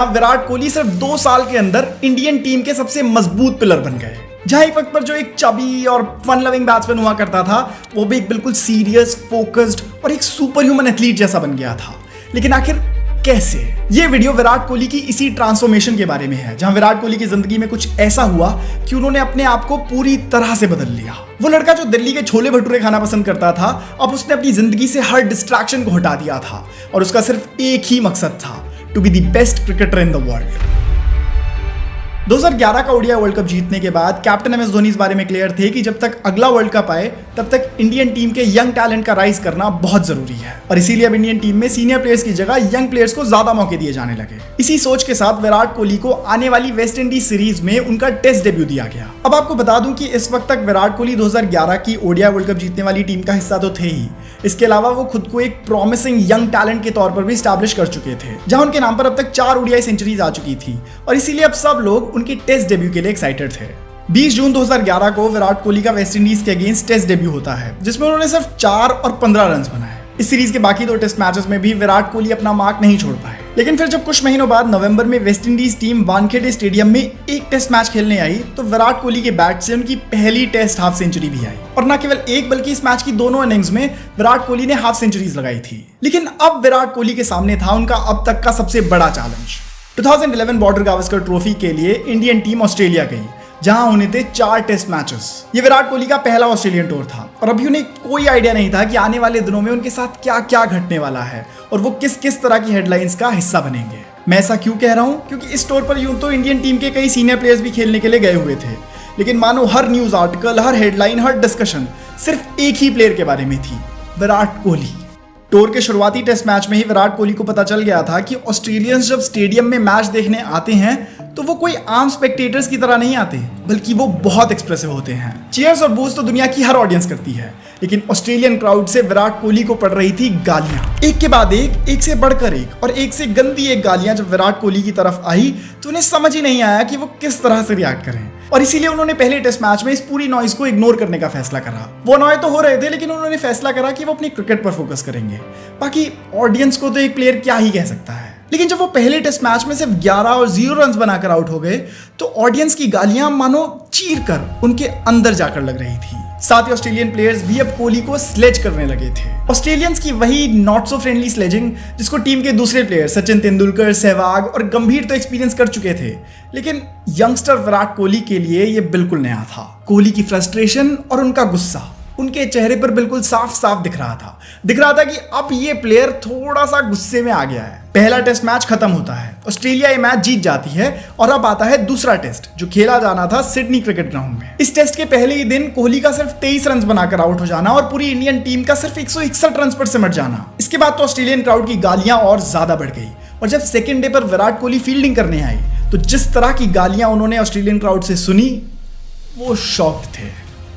अब विराट कोहली सिर्फ 2 साल के अंदर इंडियन टीम के सबसे मजबूत पिलर बन गए। जहां एक वक्त पर जो एक चबी और फन लविंग बैट्समैन हुआ करता था, वो भी एक बिल्कुल सीरियस, फोकस्ड और एक सुपर ह्यूमन एथलीट जैसा बन गया था। लेकिन आखिर कैसे? ये वीडियो विराट कोहली की इसी ट्रांसफॉर्मेशन के बारे में है, जहां विराट कोहली की जिंदगी में कुछ ऐसा हुआ कि उन्होंने अपने आप को पूरी तरह से बदल लिया। वो लड़का जो दिल्ली के छोले भटूरे खाना पसंद करता था, अब उसने अपनी जिंदगी से हर डिस्ट्रैक्शन को हटा दिया था और उसका सिर्फ एक ही मकसद था, to be the best cricketer in the world. 2011 का ओडीआई वर्ल्ड कप जीतने के बाद कैप्टन एमएस धोनी इस बारे में क्लियर थे कि जब तक अगला वर्ल्ड कप आए तब तक इंडियन टीम के यंग टैलेंट का राइज करना बहुत जरूरी है और इसीलिए अब इंडियन टीम में सीनियर प्लेयर्स की जगह यंग प्लेयर्स को ज्यादा मौके दिए जाने लगे। इसी सोच के साथ विराट कोहली को आने वाली वेस्ट इंडीज सीरीज में उनका टेस्ट डेब्यू दिया गया। अब आपको बता दूं कि इस वक्त तक विराट कोहली 2011 की ओडीआई वर्ल्ड कप जीतने वाली टीम का हिस्सा तो थे ही, इसके अलावा वो खुद को एक प्रॉमिसिंग यंग टैलेंट के तौर पर भी स्टैब्लिश कर चुके थे, जहां उनके नाम पर अब तक 4 ओडीआई सेंचुरीज आ चुकी थी और इसीलिए अब सब लोग उनके टेस्ट डेब्यू के लिए एक्साइटेड थे। 20 जून 2011 को विराट कोहली का वेस्ट इंडीज के अगेंस्ट टेस्ट डेब्यू होता है, जिसमें उन्होंने सिर्फ 4 और 15 रन बनाए। इस सीरीज के बाकी 2 टेस्ट मैचेस में भी विराट कोहली अपना मार्क नहीं छोड़ पाए। लेकिन फिर जब कुछ महीनों बाद नवंबर में West Indies team Wankhede stadium में एक टेस्ट मैच खेलने आई, तो विराट कोहली के बैट से उनकी पहली टेस्ट हाफ सेंचुरी भी आई और न केवल एक बल्कि इस मैच की दोनों इनिंग्स में विराट कोहली ने हाफ सेंचुरीज लगाई थी। लेकिन अब विराट कोहली के सामने था उनका अब तक का सबसे बड़ा चैलेंज। 2011 बॉर्डर गावस्कर ट्रॉफी के लिए इंडियन टीम ऑस्ट्रेलिया गई, जहां होने थे 4 टेस्ट मैचेस। ये विराट कोहली का पहला ऑस्ट्रेलियन टूर था और अभी उन्हें कोई आइडिया नहीं था कि आने वाले दिनों में उनके साथ क्या क्या घटने वाला है और वो किस किस तरह की हेडलाइंस का हिस्सा बनेंगे। मैं ऐसा क्यों कह रहा हूं? क्योंकि इस टूर पर यूं तो इंडियन टीम के कई सीनियर प्लेयर्स भी खेलने के लिए गए हुए थे, लेकिन मानो हर न्यूज आर्टिकल, हर हेडलाइन, हर डिस्कशन सिर्फ एक ही प्लेयर के बारे में थी, विराट कोहली। टूर के शुरुआती टेस्ट मैच में ही विराट कोहली को पता चल गया था कि ऑस्ट्रेलियंस जब स्टेडियम में मैच देखने आते हैं तो वो कोई आम स्पेक्टेटर्स की तरह नहीं आते, बल्कि वो बहुत एक्सप्रेसिव होते हैं। चीयर्स और बूज तो दुनिया की हर ऑडियंस करती है, लेकिन ऑस्ट्रेलियन क्राउड से विराट कोहली को पड़ रही थी गालियां, एक के बाद एक से बढ़कर एक और एक से गंदी एक गालियां जब विराट कोहली की तरफ आई तो उन्हें समझ ही नहीं आया कि वो किस तरह से रिएक्ट करें और इसीलिए उन्होंने पहले टेस्ट मैच में इस पूरी नॉइज को इग्नोर करने का फैसला करा। वो अनॉय तो हो रहे थे, लेकिन उन्होंने फैसला करा कि वो अपनी क्रिकेट पर फोकस करेंगे। बाकी ऑडियंस को तो एक प्लेयर क्या ही कह सकता है। लेकिन जब वो पहले टेस्ट मैच में सिर्फ 11 और 0 रन बनाकर आउट हो गए तो ऑडियंस की गालियां मानो चीर कर उनके अंदर जाकर लग रही थी। साथ ही ऑस्ट्रेलियन प्लेयर्स भी अब कोहली को स्लेज करने लगे थे। ऑस्ट्रेलियंस की वही नॉट सो फ्रेंडली स्लेजिंग जिसको टीम के दूसरे प्लेयर सचिन तेंदुलकर, सहवाग और गंभीर तो एक्सपीरियंस कर चुके थे, लेकिन यंगस्टर विराट कोहली के लिए ये बिल्कुल नया था। कोहली की फ्रस्ट्रेशन और उनका गुस्सा उनके चेहरे पर बिल्कुल साफ साफ दिख रहा था कि अब ये प्लेयर थोड़ा सा गुस्से में आ गया है। पहला टेस्ट मैच खत्म होता है, ऑस्ट्रेलिया ये मैच जीत जाती है और अब आता है दूसरा टेस्ट जो खेला जाना था सिडनी क्रिकेट ग्राउंड में। इस टेस्ट के पहले ही दिन कोहली का सिर्फ 23 रन बनाकर आउट हो जाना और पूरी इंडियन टीम का सिर्फ 161 रन पर सिमट जाना। इसके बाद तो ऑस्ट्रेलियन क्राउड की गालियां और ज्यादा बढ़ गई और जब सेकेंड डे पर विराट कोहली फील्डिंग करने आए तो जिस तरह की गालियां उन्होंने ऑस्ट्रेलियन क्राउड से सुनी वो शॉक्ड थे।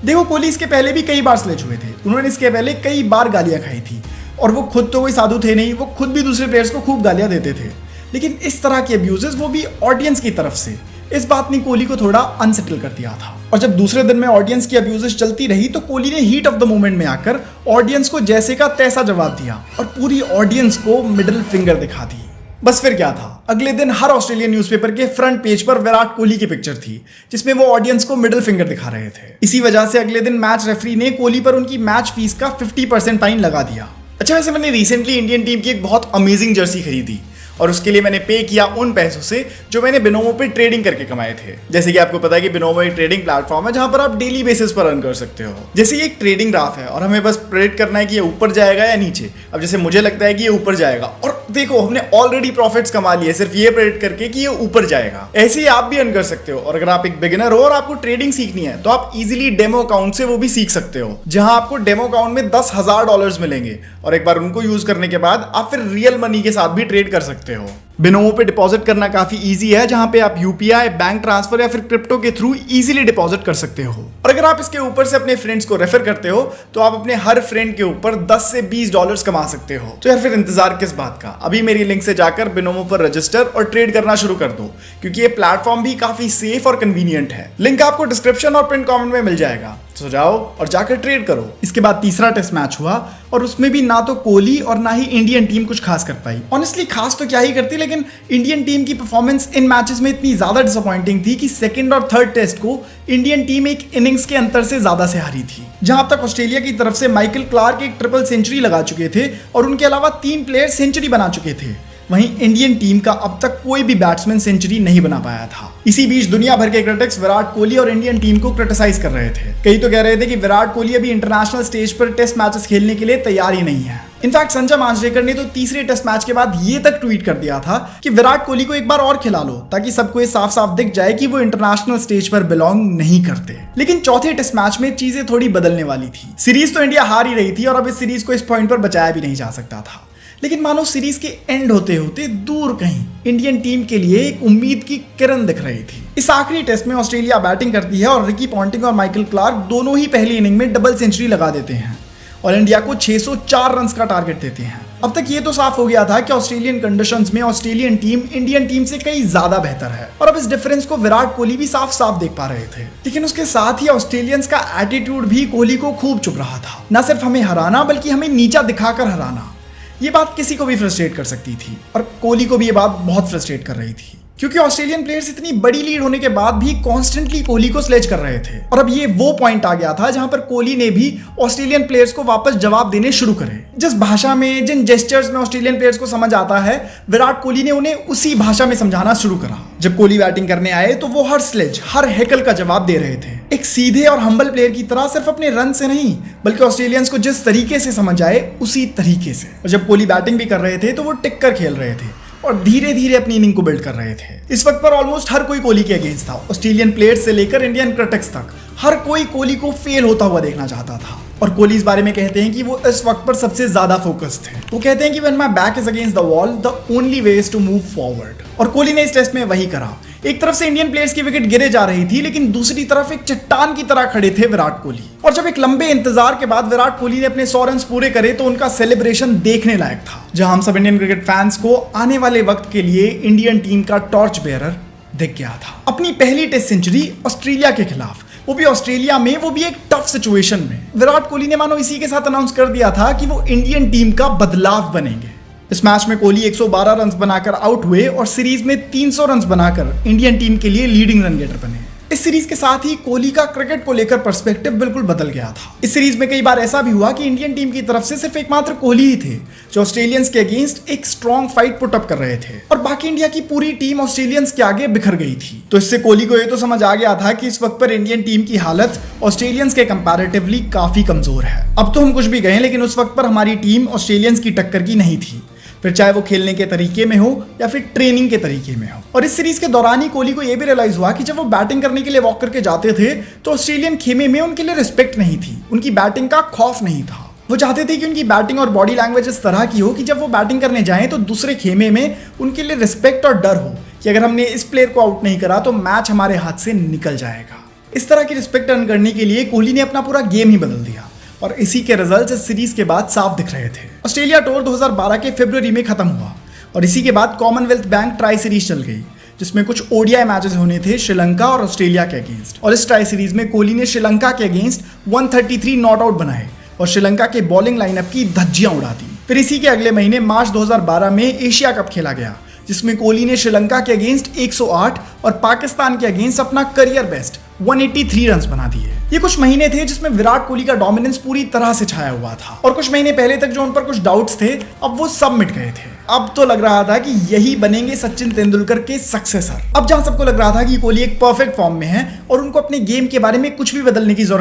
देखो, कोहली इसके पहले भी कई बार स्लेज हुए थे, उन्होंने इसके पहले कई बार गालियां खाई थी और वो खुद तो कोई साधु थे नहीं, वो खुद भी दूसरे प्लेयर्स को खूब गालियां देते थे, लेकिन इस तरह के अब्यूजेस वो भी ऑडियंस की तरफ से, इस बात ने कोहली को थोड़ा अनसेटल कर दिया था। और जब दूसरे दिन में ऑडियंस की अब्यूजेस चलती रही तो कोहली ने हीट ऑफ द मोमेंट में आकर ऑडियंस को जैसे का तैसा जवाब दिया और पूरी ऑडियंस को मिडिल फिंगर दिखा दी। बस फिर क्या था, अगले दिन हर ऑस्ट्रेलियन न्यूज़पेपर के फ्रंट पेज पर विराट कोहली की पिक्चर थी जिसमें वो ऑडियंस को मिडिल फिंगर दिखा रहे थे। इसी वजह से अगले दिन मैच रेफरी ने कोहली पर उनकी मैच फीस का 50% फाइन लगा दिया। अच्छा, वैसे मैंने रिसेंटली इंडियन टीम की एक बहुत अमेजिंग जर्सी खरीदी और उसके लिए मैंने पे किया उन पैसों से जो मैंने बिनोमो पे ट्रेडिंग करके कमाए थे। जैसे कि आपको पता है कि बिनोमो एक ट्रेडिंग प्लेटफॉर्म है जहां पर आप डेली बेसिस पर अर्न कर सकते हो। जैसे ये एक ट्रेडिंग ग्राफ है और हमें बस प्रेडिक्ट करना है कि ये ऊपर जाएगा या नीचे। अब जैसे मुझे लगता है कि ये ऊपर जाएगा और देखो हमने ऑलरेडी प्रॉफिट्स कमा लिए सिर्फ ये प्रेडिक्ट करके कि ये ऊपर जाएगा। ऐसे ही आप भी अर्न कर सकते हो और अगर आप एक बिगिनर हो और आपको ट्रेडिंग सीखनी है तो आप इजीली डेमो अकाउंट से वो भी सीख सकते हो, जहां आपको डेमो अकाउंट में $10,000 मिलेंगे और एक बार उनको यूज करने के बाद आप फिर रियल मनी के साथ भी ट्रेड कर सकते हो। बिनोमो पे डिपॉजिट करना काफी इजी है, जहां पे आप यूपीआई, बैंक ट्रांसफर या फिर क्रिप्टो के थ्रू इजीली डिपॉजिट कर सकते हो। और अगर आप इसके ऊपर से अपने फ्रेंड्स को रेफर करते हो तो आप अपने हर फ्रेंड के ऊपर 10 से $20 कमा सकते हो। तो यार फिर इंतजार किस बात का, अभी मेरी लिंक से जाकर बिनोमो पर रजिस्टर और ट्रेड करना शुरू कर दो, क्योंकि ये प्लेटफॉर्म भी काफी सेफ और कन्वीनियंट है। लिंक आपको डिस्क्रिप्शन और पिन कमेंट में मिल जाएगा। सो जाओ और जाकर ट्रेड करो। इसके बाद तीसरा टेस्ट मैच हुआ और उसमें भी ना तो कोहली और ना ही इंडियन टीम कुछ खास कर पाई। ऑनेस्टली खास तो क्या ही करती, लेकिन इंडियन टीम की परफॉर्मेंस इन मैचेस में इतनी ज्यादा डिसअपॉइंटिंग थी कि सेकंड और थर्ड टेस्ट को इंडियन टीम एक इनिंग्स के अंतर से ज्यादा से हारी थी। जहां तक ऑस्ट्रेलिया की तरफ से माइकल क्लार्क एक ट्रिपल सेंचुरी लगा चुके थे और उनके अलावा 3 प्लेयर सेंचुरी बना चुके थे, वहीं इंडियन टीम का अब तक कोई भी बैट्समैन सेंचुरी नहीं बना पाया था। इसी बीच दुनिया भर के क्रिटिक्स विराट कोहली और इंडियन टीम को क्रिटिसाइज कर रहे थे। कई तो कह रहे थे कि विराट कोहली अभी इंटरनेशनल स्टेज पर टेस्ट मैचेस खेलने के लिए तैयार ही नहीं है। इनफैक्ट संजय मांजरेकर ने तो तीसरे टेस्ट मैच के बाद ये तक ट्वीट कर दिया था कि विराट कोहली को एक बार और खिला लो ताकि सबको ये साफ साफ दिख जाए कि वो इंटरनेशनल स्टेज पर बिलोंग नहीं करते। लेकिन चौथे टेस्ट मैच में चीजें थोड़ी बदलने वाली थी। सीरीज तो इंडिया हार ही रही थी और अब इस सीरीज को इस पॉइंट पर बचाया भी नहीं जा सकता था। लेकिन मानो सीरीज के एंड होते होते दूर कहीं इंडियन टीम के लिए एक उम्मीद की किरण दिख रही थी। इस आखिरी टेस्ट में ऑस्ट्रेलिया बैटिंग करती है और रिकी पॉन्टिंग और माइकल क्लार्क दोनों ही पहली इनिंग में डबल सेंचुरी लगा देते हैं और इंडिया को 604 रन का टारगेट देते हैं। अब तक ये तो साफ हो गया था कि ऑस्ट्रेलियन कंडीशंस में ऑस्ट्रेलियन टीम इंडियन टीम से कई ज्यादा बेहतर है और अब इस डिफरेंस को विराट कोहली भी साफ साफ देख पा रहे थे। लेकिन उसके साथ ही ऑस्ट्रेलियंस का एटीट्यूड भी कोहली को खूब चुभ रहा था। न सिर्फ हमें हराना बल्कि हमें नीचा दिखाकर हराना। ये बात किसी को भी फ्रस्ट्रेट कर सकती थी और कोहली को भी ये बात बहुत फ्रस्ट्रेट कर रही थी, क्योंकि ऑस्ट्रेलियन प्लेयर्स इतनी बड़ी लीड होने के बाद भी कॉन्स्टेंटली कोहली को स्लेज कर रहे थे। और अब ये वो पॉइंट आ गया था जहां पर कोहली ने भी ऑस्ट्रेलियन प्लेयर्स को वापस जवाब देने शुरू करे। जिस भाषा में, जिन जेस्चर्स में ऑस्ट्रेलियन प्लेयर्स को समझ आता है, विराट कोहली ने उन्हें उसी भाषा में समझाना शुरू करा। जब कोहली बैटिंग करने आए तो वो हर स्लेज, हर हैकल का जवाब दे रहे थे, एक सीधे और हम्बल प्लेयर की तरह, सिर्फ अपने रन से नहीं बल्कि ऑस्ट्रेलियंस को जिस तरीके से समझ आए उसी तरीके से। और जब कोहली बैटिंग भी कर रहे थे तो वो टिक कर खेल रहे थे और धीरे धीरे अपनी इनिंग को बिल्ड कर रहे थे। इस वक्त पर ऑलमोस्ट हर कोई कोहली के अगेंस्ट था। ऑस्ट्रेलियन प्लेयर्स से लेकर इंडियन क्रिटिक्स तक हर कोई कोहली को फेल होता हुआ देखना चाहता था। और कोहली इस बारे में कहते हैं कि वो इस वक्त पर सबसे ज्यादा फोकस थे। वो कहते हैं कि when my back is against the wall the only way is to move forward. और कोहली ने इस टेस्ट में वही करा। एक तरफ से इंडियन प्लेयर्स की विकेट गिरे जा रही थी, लेकिन दूसरी तरफ एक चट्टान की तरह खड़े थे विराट कोहली। और जब एक लंबे इंतजार के बाद विराट कोहली ने अपने 100 रन पूरे करे तो उनका सेलिब्रेशन देखने लायक था, जहां हम सब इंडियन क्रिकेट फैंस को आने वाले वक्त के लिए इंडियन टीम का टॉर्च बेयरर दिख गया था। अपनी पहली टेस्ट सेंचुरी ऑस्ट्रेलिया के खिलाफ, वो भी ऑस्ट्रेलिया में, वो भी एक टफ सिचुएशन में। विराट कोहली ने मानो इसी के साथ अनाउंस कर दिया था कि वो इंडियन टीम का बदलाव बनेंगे। इस मैच में कोहली 112 रन बनाकर आउट हुए और सीरीज में 300 रन बनाकर इंडियन टीम के लिए लीडिंग रन गेटर बने। इस सीरीज के साथ ही कोहली का क्रिकेट को लेकर पर्सपेक्टिव बिल्कुल बदल गया था। इस सीरीज में कई बार ऐसा भी हुआ कि इंडियन टीम की तरफ से सिर्फ एकमात्र कोहली ही थे जो ऑस्ट्रेलियंस के अगेंस्ट एक स्ट्रॉन्ग फाइट पुट अप कर रहे थे और बाकी इंडिया की पूरी टीम ऑस्ट्रेलियंस के आगे बिखर गई थी। तो इससे कोहली को ये तो समझ आ गया था कि इस वक्त पर इंडियन टीम की हालत ऑस्ट्रेलियंस के कंपैरेटिवली काफी कमजोर है। अब तो हम कुछ भी कहें, लेकिन उस वक्त पर हमारी टीम ऑस्ट्रेलियंस की टक्कर की नहीं थी, फिर चाहे वो खेलने के तरीके में हो या फिर ट्रेनिंग के तरीके में हो। और इस सीरीज के दौरान ही कोहली को यह भी रियलाइज हुआ कि जब वो बैटिंग करने के लिए वॉक करके जाते थे तो ऑस्ट्रेलियन खेमे में उनके लिए रिस्पेक्ट नहीं थी, उनकी बैटिंग का खौफ नहीं था। वो चाहते थे कि उनकी बैटिंग और बॉडी लैंग्वेज इस तरह की हो कि जब वो बैटिंग करने जाएं तो दूसरे खेमे में उनके लिए रिस्पेक्ट और डर हो कि अगर हमने इस प्लेयर को आउट नहीं करा तो मैच हमारे हाथ से निकल जाएगा। इस तरह की रिस्पेक्ट अर्न करने के लिए कोहली ने अपना पूरा गेम ही बदल दिया और इसी के रिजल्ट इस सीरीज के बाद साफ दिख रहे थे। ऑस्ट्रेलिया टूर 2012 के फरवरी में खत्म हुआ और इसी के बाद कॉमनवेल्थ बैंक ट्राई सीरीज चल गई, जिसमें कुछ ओडीआई मैचेस होने थे श्रीलंका और ऑस्ट्रेलिया के अगेंस्ट। और इस ट्राई सीरीज में कोहली ने श्रीलंका के अगेंस्ट 133 नॉट आउट बनाए और श्रीलंका के बॉलिंग लाइनअप की धज्जियां उड़ा दी। फिर इसी के अगले महीने मार्च 2012 में एशिया कप खेला गया, जिसमें कोहली ने श्रीलंका के अगेंस्ट 108 और पाकिस्तान के अगेंस्ट अपना करियर बेस्ट 183 रन बना दिए। ये कुछ महीने थे जिसमें विराट कोहली का डोमिनेंस पूरी तरह से छाया हुआ था और कुछ महीने पहले तक जो उन पर कुछ डाउट्स थे अब वो सब मिट गए थे। अब तो लग रहा था कि यही बनेंगे सचिन तेंदुलकर के सक्सेसर। अब जहां सबको लग रहा था कि कोहली एक परफेक्ट फॉर्म में है और उनको अपने गेम के बारे में कुछ भी बदलने की जरूरत